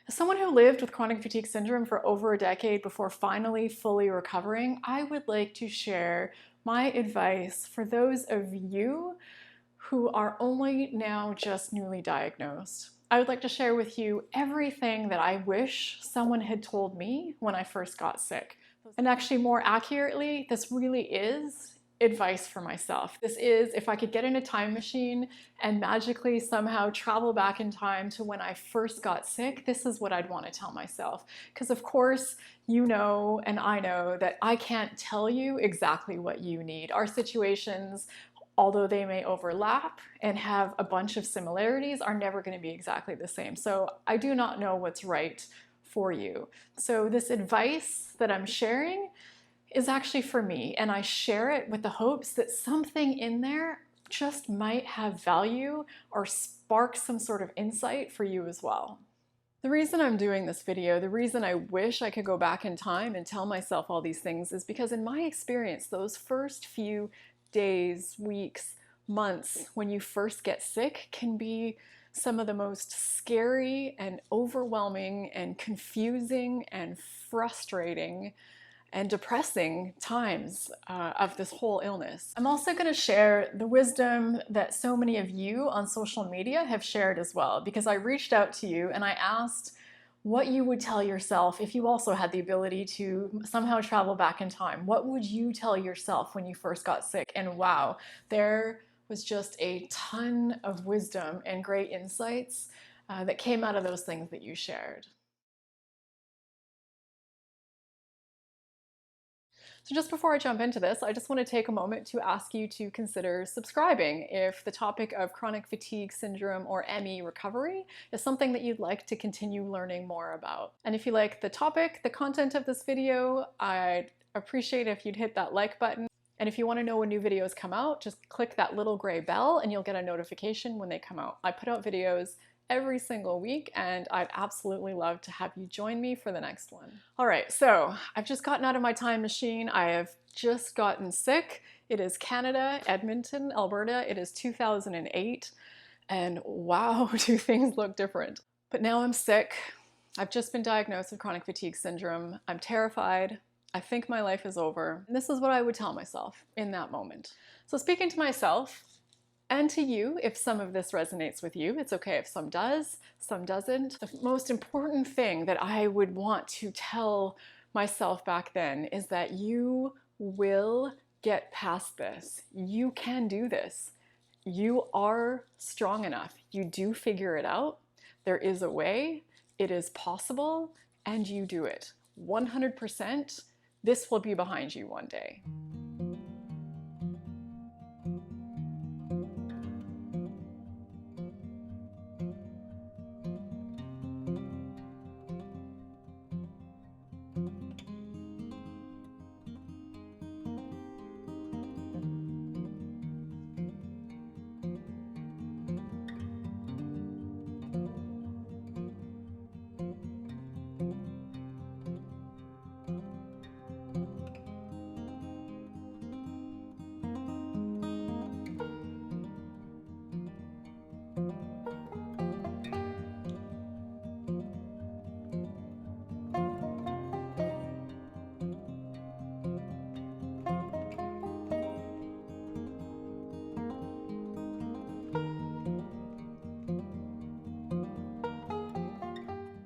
As someone who lived with chronic fatigue syndrome for over a decade before finally fully recovering, I would like to share my advice for those of you who are only now just newly diagnosed. I would like to share with you everything that I wish someone had told me when I first got sick. And actually, more accurately, this really is advice for myself. This is if I could get in a time machine and magically somehow travel back in time to when I first got sick, this is what I'd want to tell myself. Because of course, you know, and I know that I can't tell you exactly what you need. Our situations, although they may overlap and have a bunch of similarities, are never going to be exactly the same. So I do not know what's right for you. So this advice that I'm sharing is actually for me, and I share it with the hopes that something in there just might have value or spark some sort of insight for you as well. The reason I'm doing this video, the reason I wish I could go back in time and tell myself all these things is because in my experience, those first few days, weeks, months when you first get sick can be some of the most scary and overwhelming and confusing and frustrating and depressing times of this whole illness. I'm also going to share the wisdom that so many of you on social media have shared as well, because I reached out to you and I asked what you would tell yourself if you also had the ability to somehow travel back in time. What would you tell yourself when you first got sick? And wow, there was just a ton of wisdom and great insights that came out of those things that you shared. So just before I jump into this, I just want to take a moment to ask you to consider subscribing if the topic of chronic fatigue syndrome or ME recovery is something that you'd like to continue learning more about. And if you like the topic, the content of this video, I'd appreciate if you'd hit that like button. And if you want to know when new videos come out, just click that little gray bell and you'll get a notification when they come out. I put out videos every single week, and I'd absolutely love to have you join me for the next one. All right, so I've just gotten out of my time machine. I have just gotten sick. It is Canada, Edmonton, Alberta. It is 2008, and wow, do things look different. But now I'm sick. I've just been diagnosed with chronic fatigue syndrome. I'm terrified. I think my life is over. And this is what I would tell myself in that moment. So speaking to myself, and to you, if some of this resonates with you, it's okay if some does, some doesn't. The most important thing that I would want to tell myself back then is that you will get past this. You can do this. You are strong enough. You do figure it out. There is a way. It is possible, and you do it. 100%. This will be behind you one day.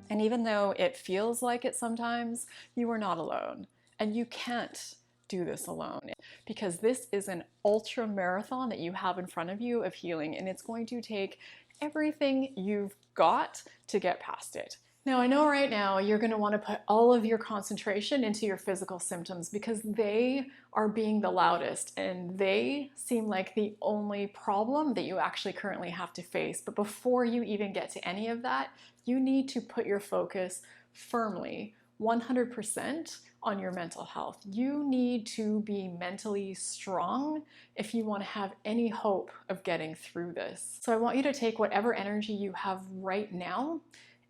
And even though it feels like it sometimes, you are not alone. And you can't do this alone, because this is an ultra marathon that you have in front of you of healing, and it's going to take everything you've got to get past it. Now, I know right now you're going to want to put all of your concentration into your physical symptoms because they are being the loudest and they seem like the only problem that you actually currently have to face. But before you even get to any of that, you need to put your focus firmly, 100% on your mental health. You need to be mentally strong if you want to have any hope of getting through this. So I want you to take whatever energy you have right now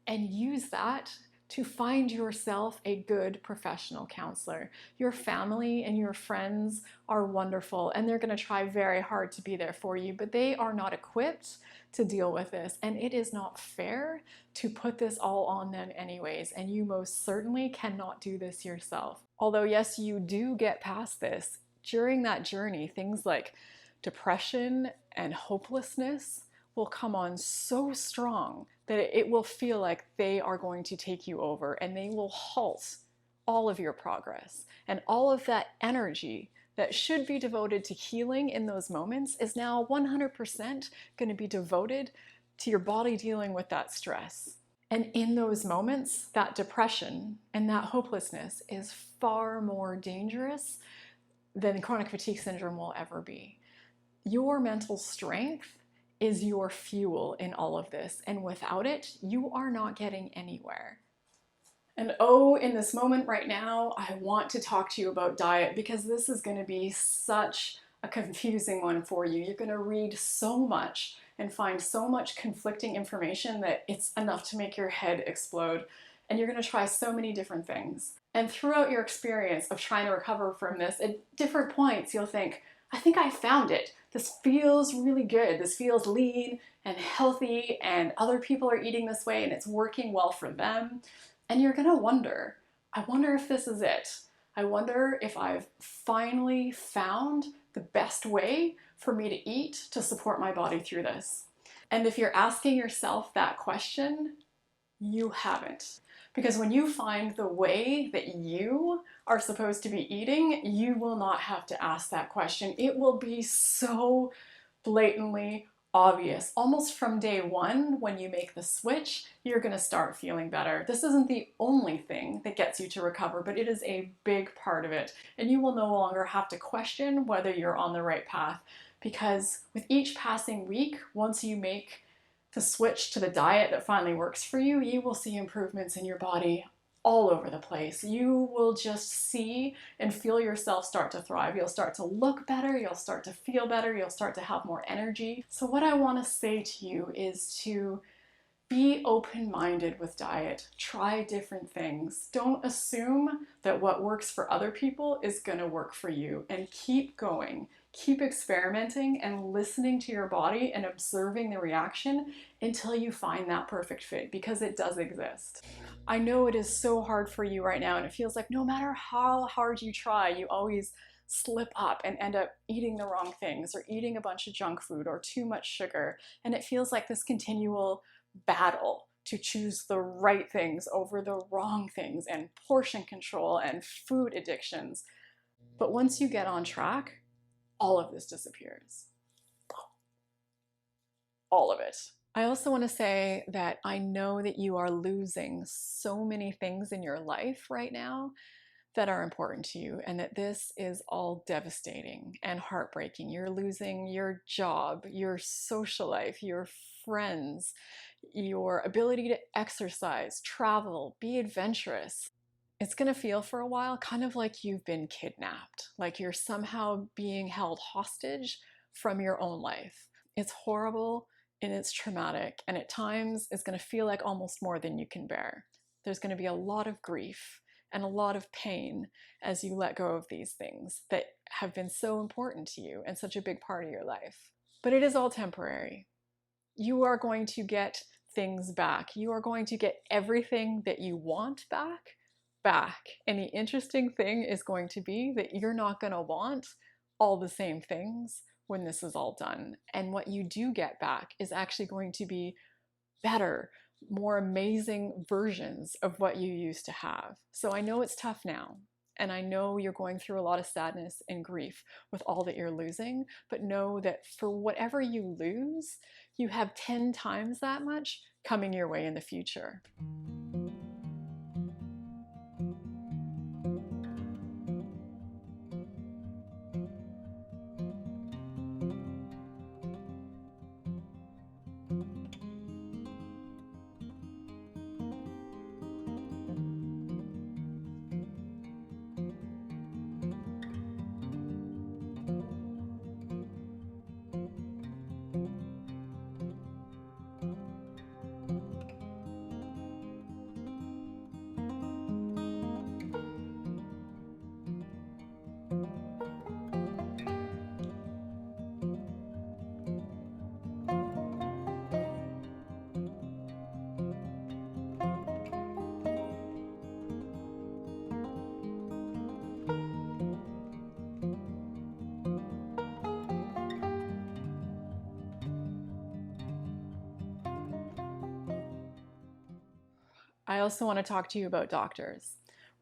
and use that to find yourself a good professional counselor. Your family and your friends are wonderful, and they're going to try very hard to be there for you, but they are not equipped to deal with this, and it is not fair to put this all on them anyways, and you most certainly cannot do this yourself. Although yes, you do get past this. During that journey, things like depression and hopelessness will come on so strong that it will feel like they are going to take you over, and they will halt all of your progress. And all of that energy that should be devoted to healing in those moments is now 100% going to be devoted to your body dealing with that stress. And in those moments, that depression and that hopelessness is far more dangerous than chronic fatigue syndrome will ever be. Your mental strength is your fuel in all of this, and without it, you are not getting anywhere. And oh, in this moment right now, I want to talk to you about diet, because this is going to be such a confusing one for you. You're going to read so much and find so much conflicting information that it's enough to make your head explode. And you're going to try so many different things. And throughout your experience of trying to recover from this, at different points, you'll think, I think I found it. This feels really good. This feels lean and healthy, and other people are eating this way and it's working well for them. And you're gonna wonder, I wonder if this is it. I wonder if I've finally found the best way for me to eat to support my body through this. And if you're asking yourself that question, you haven't. Because when you find the way that you are supposed to be eating, you will not have to ask that question. It will be so blatantly obvious. Almost from day one, when you make the switch, you're going to start feeling better. This isn't the only thing that gets you to recover, but it is a big part of it. And you will no longer have to question whether you're on the right path, because with each passing week, once you make the switch to the diet that finally works for you, you will see improvements in your body all over the place. You will just see and feel yourself start to thrive. You'll start to look better, you'll start to feel better, you'll start to have more energy. So what I want to say to you is to be open-minded with diet. Try different things. Don't assume that what works for other people is going to work for you, and keep going. Keep experimenting and listening to your body and observing the reaction until you find that perfect fit, because it does exist. I know it is so hard for you right now, and it feels like no matter how hard you try, you always slip up and end up eating the wrong things, or eating a bunch of junk food or too much sugar. And it feels like this continual battle to choose the right things over the wrong things, and portion control and food addictions. But once you get on track, all of this disappears. All of it. I also want to say that I know that you are losing so many things in your life right now that are important to you, and that this is all devastating and heartbreaking. You're losing your job, your social life, your friends, your ability to exercise, travel, be adventurous. It's going to feel for a while kind of like you've been kidnapped, like you're somehow being held hostage from your own life. It's horrible and it's traumatic, and at times it's going to feel like almost more than you can bear. There's going to be a lot of grief and a lot of pain as you let go of these things that have been so important to you and such a big part of your life. But it is all temporary. You are going to get things back. You are going to get everything that you want back. And the interesting thing is going to be that you're not going to want all the same things when this is all done. And what you do get back is actually going to be better, more amazing versions of what you used to have. So I know it's tough now, and I know you're going through a lot of sadness and grief with all that you're losing, but know that for whatever you lose, you have 10 times that much coming your way in the future. I also want to talk to you about doctors.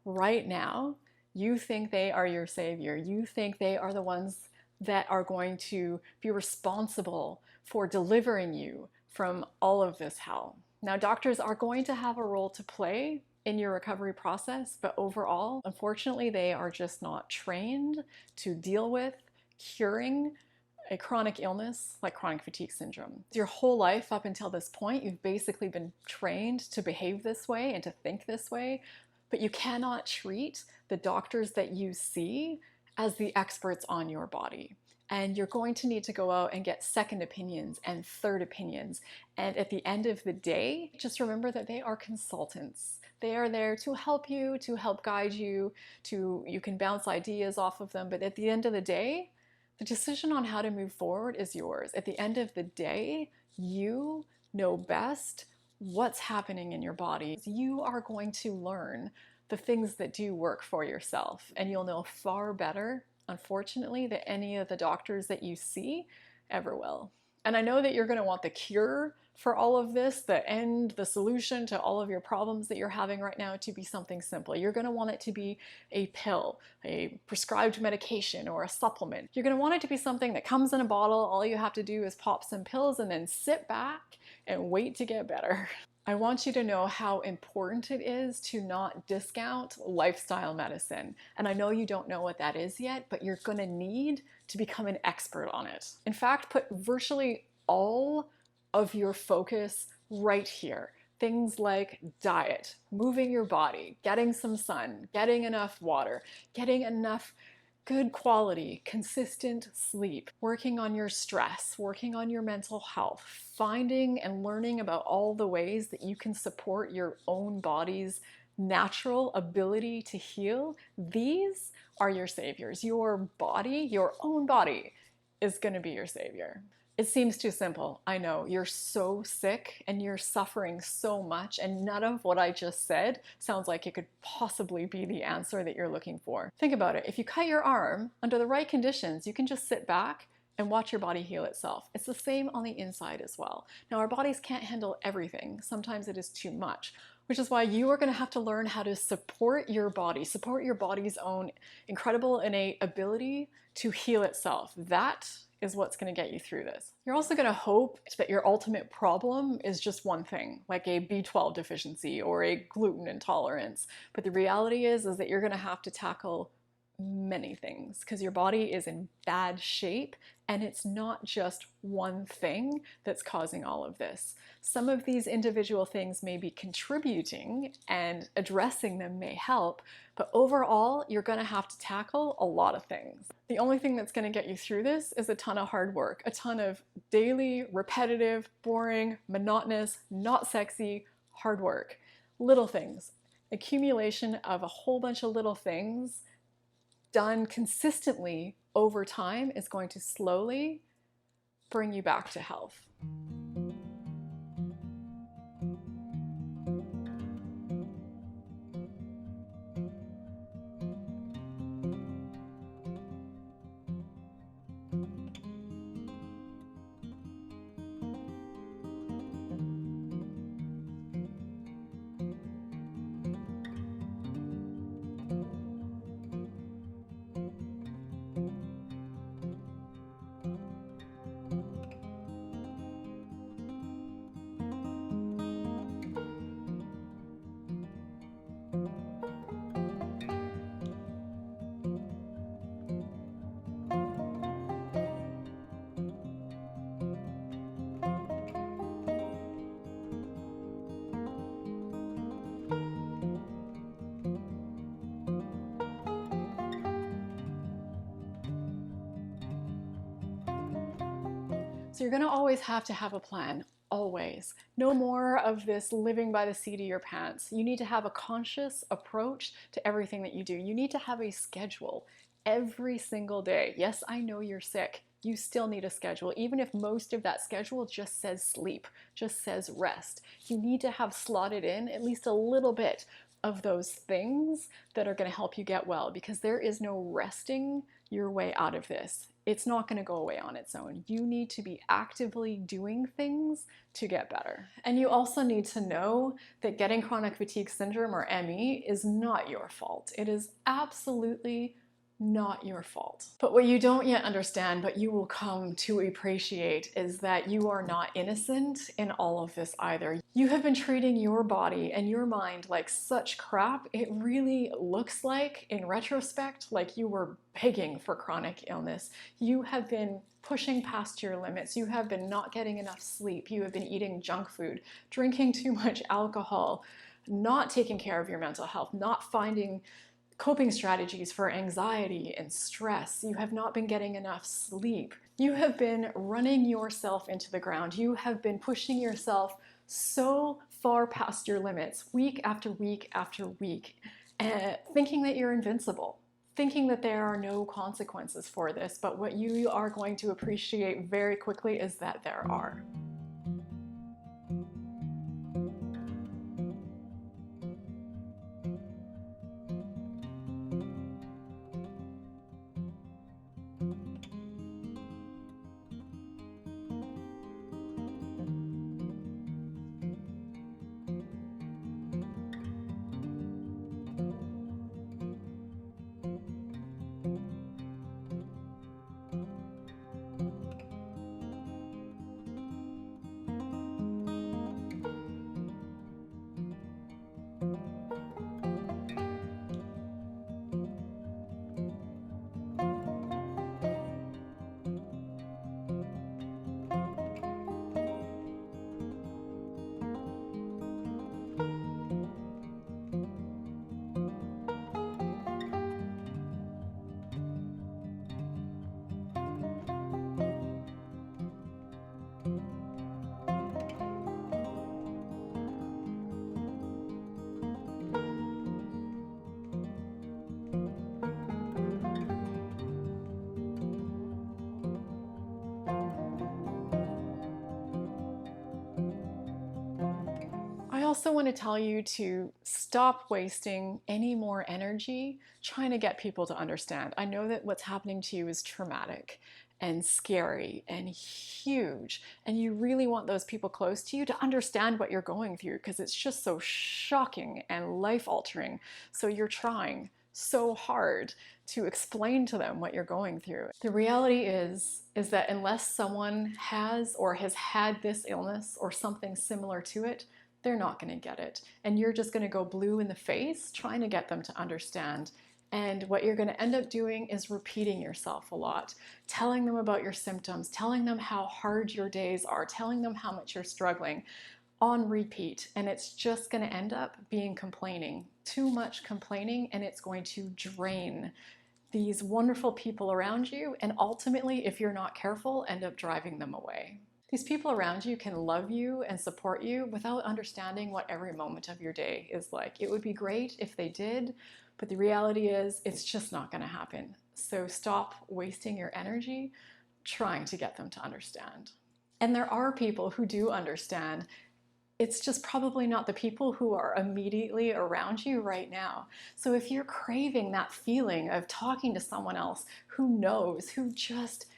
Right now, you think they are your savior. You think they are the ones that are going to be responsible for delivering you from all of this hell. Now, doctors are going to have a role to play in your recovery process, but overall, unfortunately, they are just not trained to deal with curing a chronic illness like chronic fatigue syndrome. Your whole life up until this point, you've basically been trained to behave this way and to think this way, but you cannot treat the doctors that you see as the experts on your body. And you're going to need to go out and get second opinions and third opinions. And at the end of the day, just remember that they are consultants. They are there to help you, to help guide you, you can bounce ideas off of them. But at the end of the day, the decision on how to move forward is yours. At the end of the day, you know best what's happening in your body. You are going to learn the things that do work for yourself, and you'll know far better, unfortunately, than any of the doctors that you see ever will. And I know that you're going to want the cure for all of this, the solution to all of your problems that you're having right now to be something simple. You're going to want it to be a pill, a prescribed medication, or a supplement. You're going to want it to be something that comes in a bottle. All you have to do is pop some pills and then sit back and wait to get better. I want you to know how important it is to not discount lifestyle medicine. And I know you don't know what that is yet, but you're going to need to become an expert on it. In fact, put virtually all of your focus right here. Things like diet, moving your body, getting some sun, getting enough water, getting enough good quality, consistent sleep, working on your stress, working on your mental health, finding and learning about all the ways that you can support your own body's natural ability to heal. These are your saviors. Your body, your own body, is going to be your savior. It seems too simple. I know, you're so sick and you're suffering so much, and none of what I just said sounds like it could possibly be the answer that you're looking for. Think about it. If you cut your arm, under the right conditions, you can just sit back and watch your body heal itself. It's the same on the inside as well. Now, our bodies can't handle everything. Sometimes it is too much, which is why you are going to have to learn how to support your body's own incredible innate ability to heal itself. That is what's going to get you through this. You're also going to hope that your ultimate problem is just one thing, like a B12 deficiency or a gluten intolerance. But the reality is that you're going to have to tackle many things because your body is in bad shape, and it's not just one thing that's causing all of this. Some of these individual things may be contributing, and addressing them may help, but overall, you're going to have to tackle a lot of things. The only thing that's going to get you through this is a ton of hard work, a ton of daily, repetitive, boring, monotonous, not sexy, hard work. Little things. Accumulation of a whole bunch of little things done consistently over time is going to slowly bring you back to health. So you're going to always have to have a plan, always. No more of this living by the seat of your pants. You need to have a conscious approach to everything that you do. You need to have a schedule every single day. Yes, I know you're sick. You still need a schedule, even if most of that schedule just says sleep, just says rest. You need to have slotted in at least a little bit of those things that are going to help you get well, because there is no resting your way out of this. it's not going to go away on its own. You need to be actively doing things to get better. And you also need to know that getting chronic fatigue syndrome, or ME, is not your fault. It is absolutely not your fault. But what you don't yet understand, but you will come to appreciate, is that you are not innocent in all of this either. You have been treating your body and your mind like such crap. It really looks like, in retrospect, like you were begging for chronic illness. You have been pushing past your limits. You have been not getting enough sleep. You have been eating junk food, drinking too much alcohol, not taking care of your mental health, not finding coping strategies for anxiety and stress. You have not been getting enough sleep. You have been running yourself into the ground. You have been pushing yourself so far past your limits, week after week after week, thinking that you're invincible, thinking that there are no consequences for this. But what you are going to appreciate very quickly is that there are. I also want to tell you to stop wasting any more energy trying to get people to understand. I know that what's happening to you is traumatic and scary and huge, and you really want those people close to you to understand what you're going through, because it's just so shocking and life-altering. So you're trying so hard to explain to them what you're going through. The reality is that unless someone has or has had this illness or something similar to it, they're not going to get it. And you're just going to go blue in the face trying to get them to understand. And what you're going to end up doing is repeating yourself a lot, telling them about your symptoms, telling them how hard your days are, telling them how much you're struggling on repeat. And it's just going to end up being complaining, too much complaining, and it's going to drain these wonderful people around you. And ultimately, if you're not careful, end up driving them away. These people around you can love you and support you without understanding what every moment of your day is like. It would be great if they did, but the reality is it's just not going to happen. So stop wasting your energy trying to get them to understand. And there are people who do understand. It's just probably not the people who are immediately around you right now. So if you're craving that feeling of talking to someone else who knows, who just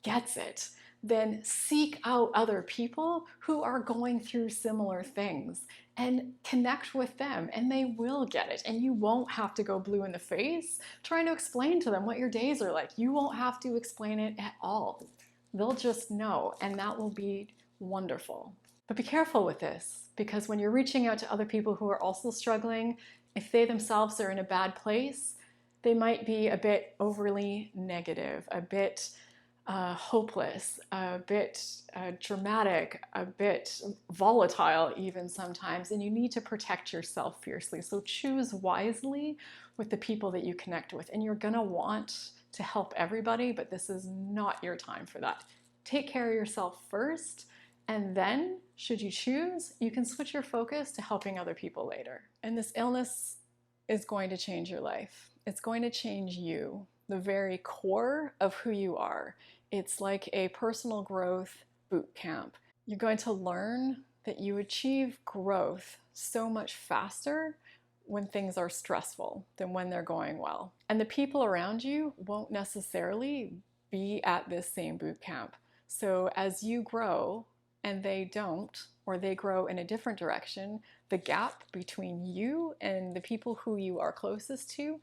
gets it, then seek out other people who are going through similar things and connect with them, and they will get it. And you won't have to go blue in the face trying to explain to them what your days are like. You won't have to explain it at all. They'll just know, and that will be wonderful. But be careful with this, because when you're reaching out to other people who are also struggling, if they themselves are in a bad place, they might be a bit overly negative, a bit hopeless, a bit dramatic, a bit volatile even sometimes, and you need to protect yourself fiercely. So choose wisely with the people that you connect with, and you're gonna want to help everybody, but this is not your time for that. Take care of yourself first, and then, should you choose, you can switch your focus to helping other people later. And this illness is going to change your life. It's going to change you, the very core of who you are. It's like a personal growth boot camp. You're going to learn that you achieve growth so much faster when things are stressful than when they're going well. And the people around you won't necessarily be at this same boot camp. So as you grow and they don't, or they grow in a different direction, the gap between you and the people who you are closest to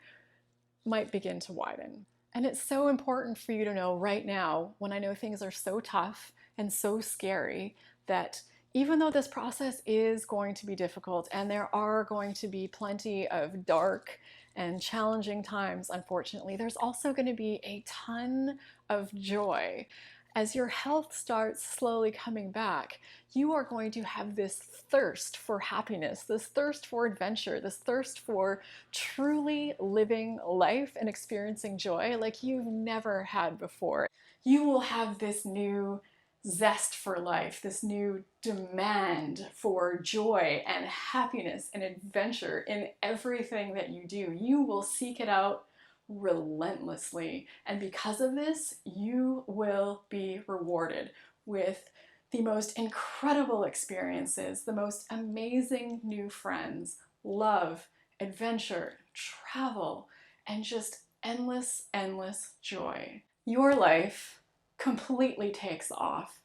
might begin to widen. And it's so important for you to know right now, when I know things are so tough and so scary, that even though this process is going to be difficult and there are going to be plenty of dark and challenging times, unfortunately, there's also going to be a ton of joy. As your health starts slowly coming back, you are going to have this thirst for happiness, this thirst for adventure, this thirst for truly living life and experiencing joy like you've never had before. You will have this new zest for life, this new demand for joy and happiness and adventure in everything that you do. You will seek it out relentlessly, and because of this, you will be rewarded with the most incredible experiences, the most amazing new friends, love, adventure, travel, and just endless, endless joy. Your life completely takes off,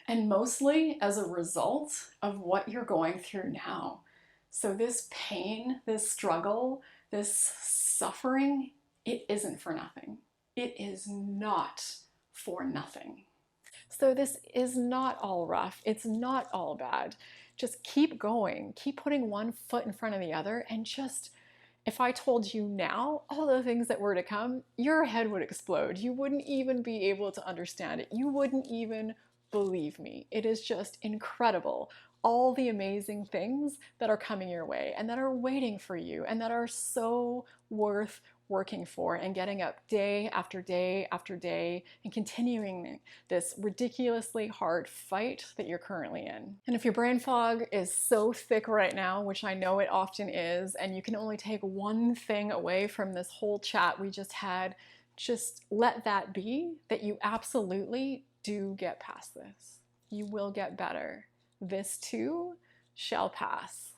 and mostly as a result of what you're going through now. So this pain, this struggle, this suffering, it isn't for nothing. It is not for nothing. So this is not all rough. It's not all bad. Just keep going. Keep putting one foot in front of the other, and just, if I told you now all the things that were to come, your head would explode. You wouldn't even be able to understand it. You wouldn't even believe me. It is just incredible. All the amazing things that are coming your way and that are waiting for you and that are so worth working for and getting up day after day after day and continuing this ridiculously hard fight that you're currently in. And if your brain fog is so thick right now, which I know it often is, and you can only take one thing away from this whole chat we just had, just let that be that you absolutely do get past this. You will get better. This too shall pass.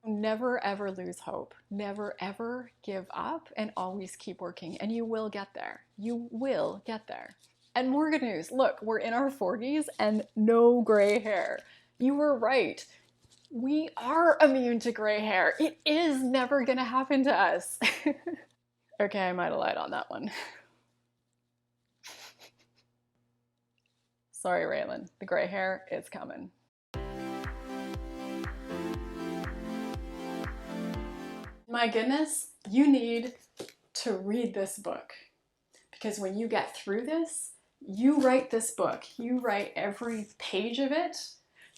Never ever lose hope. Never ever give up, and always keep working, and you will get there. You will get there. And more good news. Look, we're in our 40s and no gray hair. You were right. We are immune to gray hair. It is never gonna happen to us. Okay, I might have lied on that one. Sorry, Raelan. The gray hair is coming. My goodness, you need to read this book, because when you get through this, you write this book. You write every page of it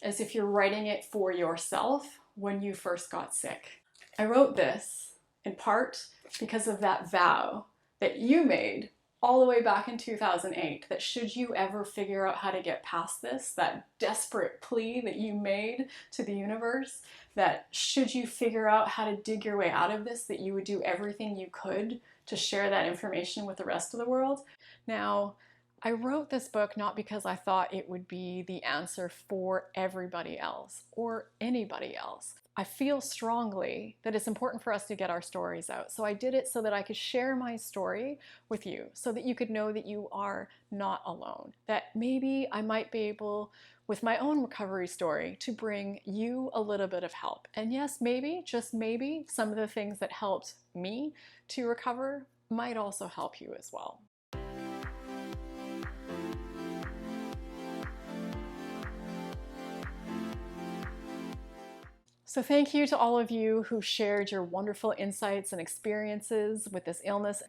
as if you're writing it for yourself when you first got sick. I wrote this in part because of that vow that you made all the way back in 2008, that should you ever figure out how to get past this, that desperate plea that you made to the universe, that should you figure out how to dig your way out of this, that you would do everything you could to share that information with the rest of the world. Now, I wrote this book not because I thought it would be the answer for everybody else or anybody else. I feel strongly that it's important for us to get our stories out. So I did it so that I could share my story with you, so that you could know that you are not alone, that maybe I might be able, with my own recovery story, to bring you a little bit of help. And yes, maybe, just maybe, some of the things that helped me to recover might also help you as well. So thank you to all of you who shared your wonderful insights and experiences with this illness.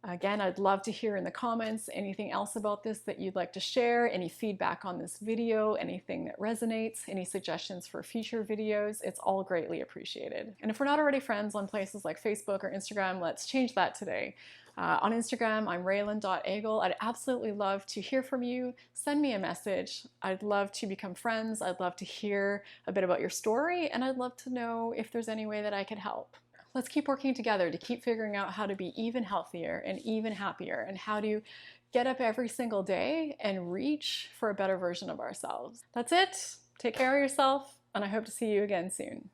Again, I'd love to hear in the comments anything else about this that you'd like to share, any feedback on this video, anything that resonates, any suggestions for future videos. It's all greatly appreciated. And if we're not already friends on places like Facebook or Instagram, let's change that today. On Instagram, I'm Raelan.Agle. I'd absolutely love to hear from you. Send me a message. I'd love to become friends. I'd love to hear a bit about your story, and I'd love to know if there's any way that I could help. Let's keep working together to keep figuring out how to be even healthier and even happier, and how to get up every single day and reach for a better version of ourselves. That's it. Take care of yourself, and I hope to see you again soon.